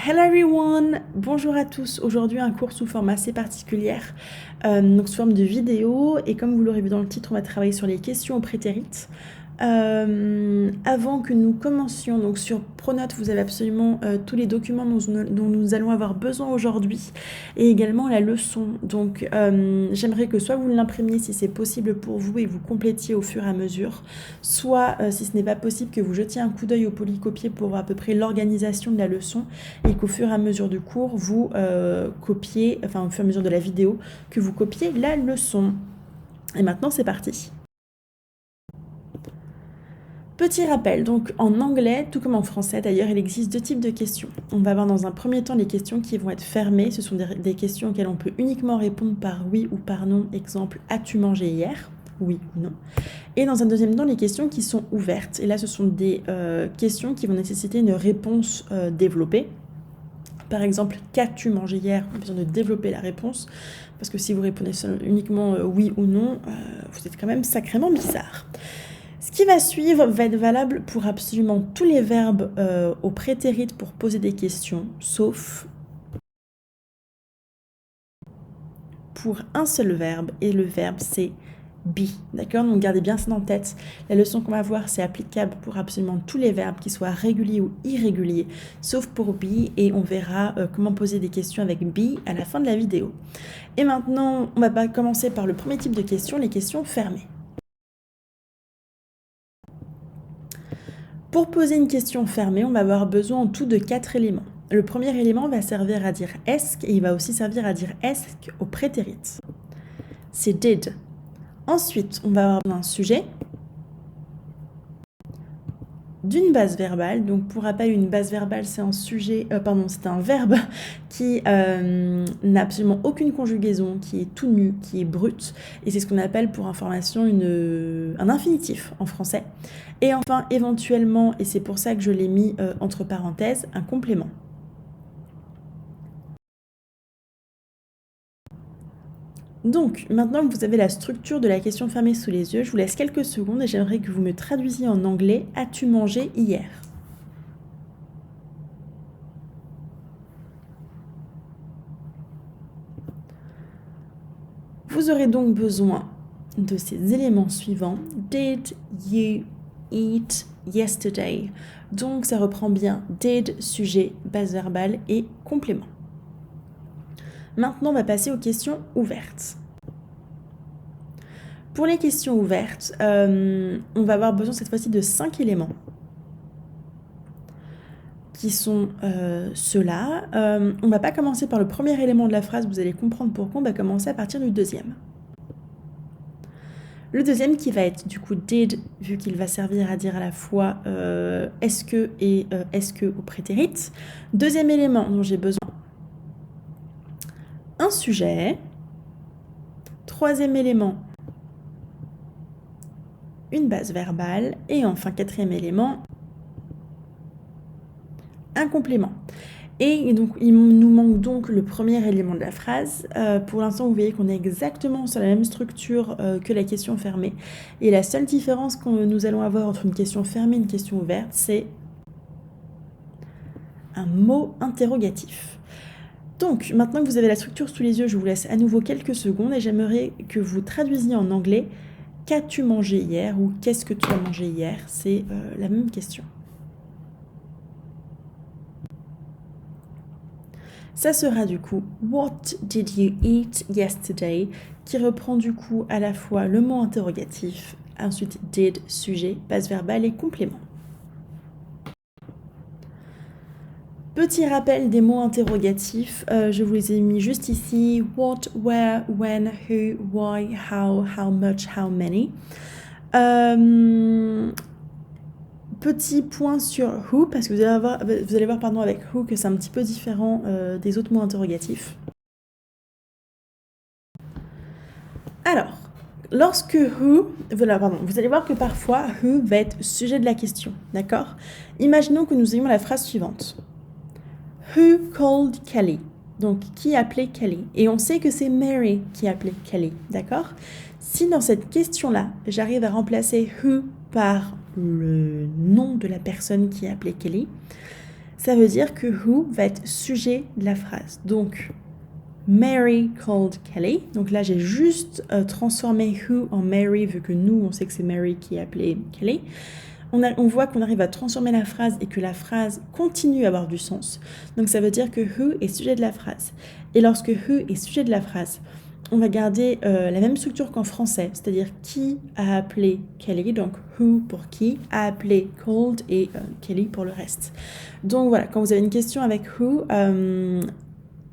Hello everyone! Bonjour à tous. Aujourd'hui, un cours sous forme assez particulière, donc sous forme de vidéo. Et comme vous l'aurez vu dans le titre, on va travailler sur les questions au prétérit. Avant que nous commencions, donc sur Pronote, vous avez absolument tous les documents dont nous allons avoir besoin aujourd'hui et également la leçon. Donc j'aimerais que soit vous l'imprimiez si c'est possible pour vous et vous complétiez au fur et à mesure, soit si ce n'est pas possible que vous jetiez un coup d'œil au polycopier pour voir à peu près l'organisation de la leçon et qu'au fur et à mesure du cours, vous copiez, enfin au fur et à mesure de la vidéo, que vous copiez la leçon. Et maintenant c'est parti. Petit rappel, donc en anglais, tout comme en français d'ailleurs, il existe deux types de questions. On va avoir dans un premier temps les questions qui vont être fermées, ce sont des questions auxquelles on peut uniquement répondre par oui ou par non, exemple « As-tu mangé hier ?» Oui ou non. Et dans un deuxième temps, les questions qui sont ouvertes. Et là, ce sont des questions qui vont nécessiter une réponse développée. Par exemple, qu'as-tu mangé hier? On a besoin de développer la réponse, parce que si vous répondez uniquement oui ou non, vous êtes quand même sacrément bizarre. Ce qui va suivre va être valable pour absolument tous les verbes au prétérit pour poser des questions, sauf pour un seul verbe, et le verbe c'est be. D'accord? Donc gardez bien ça en tête. La leçon qu'on va voir, c'est applicable pour absolument tous les verbes, qu'ils soient réguliers ou irréguliers, sauf pour be, et on verra comment poser des questions avec be à la fin de la vidéo. Et maintenant, on va commencer par le premier type de questions, les questions fermées. Pour poser une question fermée, on va avoir besoin en tout de 4 éléments. Le premier élément va servir à dire est-ce et il va aussi servir à dire est-ce au prétérit. C'est did. Ensuite, on va avoir un sujet, d'une base verbale. Donc pour rappel, une base verbale, c'est un c'est un verbe qui n'a absolument aucune conjugaison, qui est tout nu, qui est brut. Et c'est ce qu'on appelle pour information un infinitif en français. Et enfin, éventuellement, et c'est pour ça que je l'ai mis entre parenthèses, un complément. Donc, maintenant que vous avez la structure de la question fermée sous les yeux, je vous laisse quelques secondes et j'aimerais que vous me traduisiez en anglais « As-tu mangé hier ?» Vous aurez donc besoin de ces éléments suivants. Did you eat yesterday? Donc ça reprend bien did, sujet, base verbale et complément. Maintenant, on va passer aux questions ouvertes. Pour les questions ouvertes, on va avoir besoin cette fois-ci de 5 éléments qui sont ceux-là. On ne va pas commencer par le premier élément de la phrase, vous allez comprendre pourquoi, on va commencer à partir du deuxième. Le deuxième qui va être du coup did, vu qu'il va servir à dire à la fois est-ce que et est-ce que au prétérit. Deuxième élément dont j'ai besoin, un sujet. Troisième élément, une base verbale. Et enfin, quatrième élément, un complément. Et donc, il nous manque donc le premier élément de la phrase. Pour l'instant, vous voyez qu'on est exactement sur la même structure que la question fermée. Et la seule différence que nous allons avoir entre une question fermée et une question ouverte, c'est un mot interrogatif. Donc, maintenant que vous avez la structure sous les yeux, je vous laisse à nouveau quelques secondes et j'aimerais que vous traduisiez en anglais « Qu'as-tu mangé hier ?» ou « Qu'est-ce que tu as mangé hier ?» C'est la même question. Ça sera du coup « What did you eat yesterday ?» qui reprend du coup à la fois le mot interrogatif, ensuite « did », sujet, base verbale et complément. Petit rappel des mots interrogatifs, je vous les ai mis juste ici. What, where, when, who, why, how much, how many. Petit point sur who, parce que vous allez voir avec who que c'est un petit peu différent des autres mots interrogatifs. Alors, lorsque who, vous allez voir que parfois who va être sujet de la question, d'accord? Imaginons que nous ayons la phrase suivante. Who called Kelly? Donc, qui appelait Kelly? Et on sait que c'est Mary qui appelait Kelly, d'accord? Si dans cette question-là, j'arrive à remplacer who par le nom de la personne qui appelait Kelly, ça veut dire que who va être sujet de la phrase. Donc, Mary called Kelly. Donc là, j'ai juste transformé who en Mary, vu que nous, on sait que c'est Mary qui a appelé Kelly. On voit qu'on arrive à transformer la phrase et que la phrase continue à avoir du sens. Donc ça veut dire que who est sujet de la phrase. Et lorsque who est sujet de la phrase, on va garder la même structure qu'en français, c'est-à-dire qui a appelé Kelly, donc who pour qui, a appelé called et Kelly pour le reste. Donc voilà, quand vous avez une question avec who,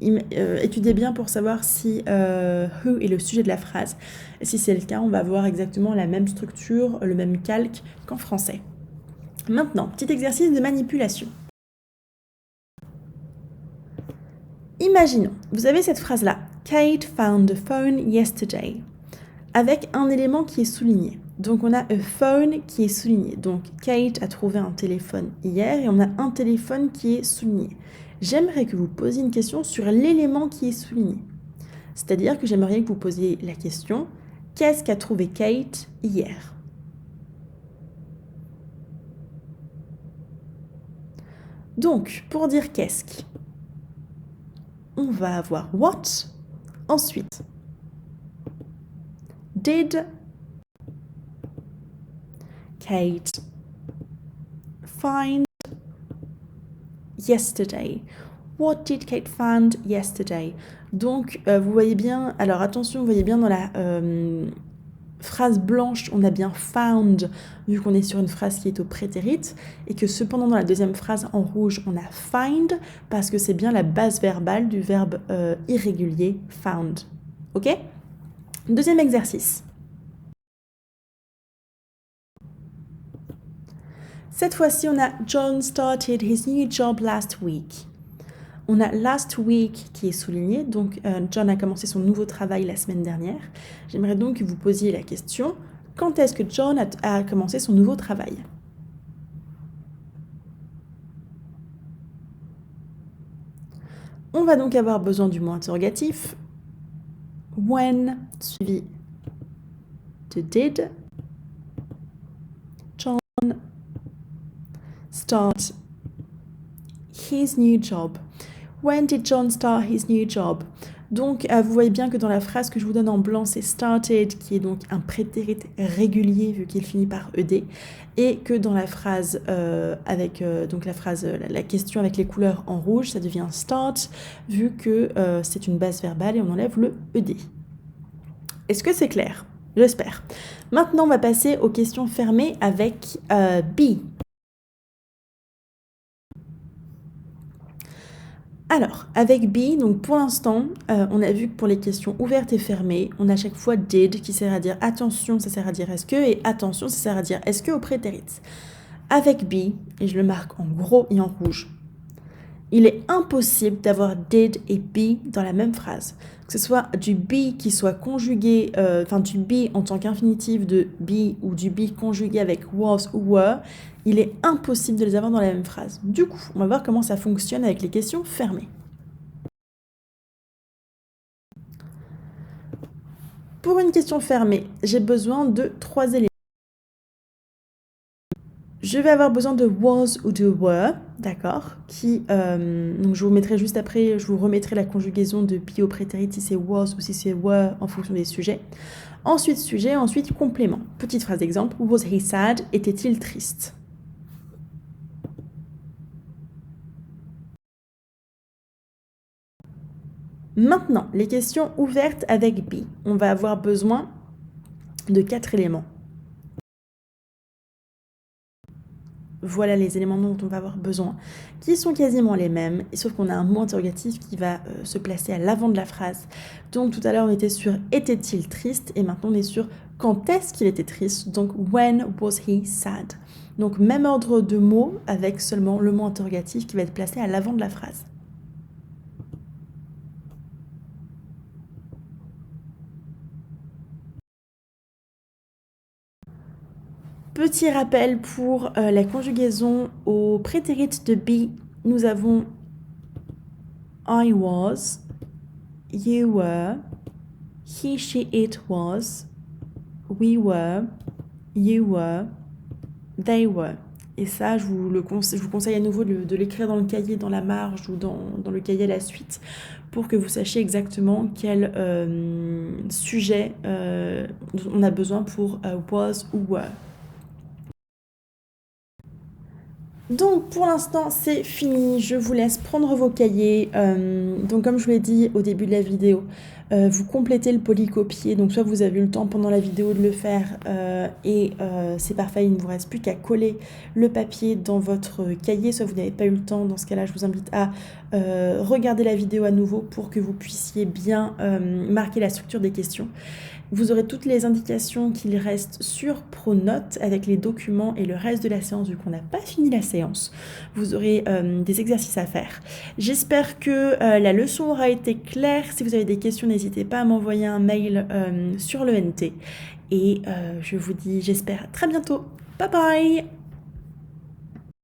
étudiez bien pour savoir si who est le sujet de la phrase. Et si c'est le cas, on va avoir exactement la même structure, le même calque qu'en français. Maintenant, petit exercice de manipulation. Imaginons, vous avez cette phrase-là, Kate found the phone yesterday, avec un élément qui est souligné. Donc on a a phone qui est souligné. Donc Kate a trouvé un téléphone hier et on a un téléphone qui est souligné. J'aimerais que vous posiez une question sur l'élément qui est souligné. C'est-à-dire que j'aimerais que vous posiez la question, qu'est-ce qu'a trouvé Kate hier? Donc, pour dire qu'est-ce, on va avoir what, ensuite did Kate find yesterday? What did Kate find yesterday? Donc, vous voyez bien, alors attention, vous voyez bien dans la phrase blanche, on a bien found, vu qu'on est sur une phrase qui est au prétérit, et que cependant dans la deuxième phrase en rouge, on a find, parce que c'est bien la base verbale du verbe irrégulier found. Ok? Deuxième exercice. Cette fois-ci, on a John started his new job last week. On a last week qui est souligné, donc John a commencé son nouveau travail la semaine dernière. J'aimerais donc que vous posiez la question, quand est-ce que John a commencé son nouveau travail? On va donc avoir besoin du mot interrogatif, when, suivi de did. John start his new job. When did John start his new job? Donc, vous voyez bien que dans la phrase que je vous donne en blanc, c'est started, qui est donc un prétérit régulier, vu qu'il finit par ed, et que dans la phrase avec donc la question avec les couleurs en rouge, ça devient start, vu que c'est une base verbale et on enlève le ed. Est-ce que c'est clair? J'espère. Maintenant, on va passer aux questions fermées avec be. Alors, avec be, donc pour l'instant, on a vu que pour les questions ouvertes et fermées, on a à chaque fois did qui sert à dire attention, ça sert à dire est-ce que, et attention, ça sert à dire est-ce que au prétérit. Avec be, et je le marque en gros et en rouge, il est impossible d'avoir did et be dans la même phrase. Que ce soit du be qui soit conjugué, du be en tant qu'infinitif de be ou du be conjugué avec was ou were, il est impossible de les avoir dans la même phrase. Du coup, on va voir comment ça fonctionne avec les questions fermées. Pour une question fermée, j'ai besoin de 3 éléments. Je vais avoir besoin de was ou de were, d'accord, donc je vous mettrai juste après, je vous remettrai la conjugaison de be au prétérit si c'est was ou si c'est were en fonction des sujets. Ensuite sujet, ensuite complément. Petite phrase d'exemple, was he sad? Était-il triste? Maintenant, les questions ouvertes avec be. On va avoir besoin de 4 éléments. Voilà les éléments dont on va avoir besoin, qui sont quasiment les mêmes, sauf qu'on a un mot interrogatif qui va se placer à l'avant de la phrase. Donc tout à l'heure on était sur était-il triste, et maintenant on est sur quand est-ce qu'il était triste, donc when was he sad. Donc même ordre de mots avec seulement le mot interrogatif qui va être placé à l'avant de la phrase. Petit rappel pour la conjugaison au prétérit de be, nous avons I was, you were, he, she, it was, we were, you were, they were. Et ça, je vous conseille à nouveau de l'écrire dans le cahier, dans la marge ou dans le cahier à la suite pour que vous sachiez exactement quel sujet on a besoin pour was ou were. Donc pour l'instant c'est fini, je vous laisse prendre vos cahiers. Donc comme je vous l'ai dit au début de la vidéo, vous complétez le polycopier, donc soit vous avez eu le temps pendant la vidéo de le faire et c'est parfait, il ne vous reste plus qu'à coller le papier dans votre cahier, soit vous n'avez pas eu le temps, dans ce cas-là je vous invite à regarder la vidéo à nouveau pour que vous puissiez bien marquer la structure des questions. Vous aurez toutes les indications qu'il reste sur Pronote avec les documents et le reste de la séance vu qu'on n'a pas fini la séance. Vous aurez des exercices à faire. J'espère que la leçon aura été claire. Si vous avez des questions, n'hésitez pas à m'envoyer un mail sur l'ENT. Et je vous dis, j'espère à très bientôt. Bye bye!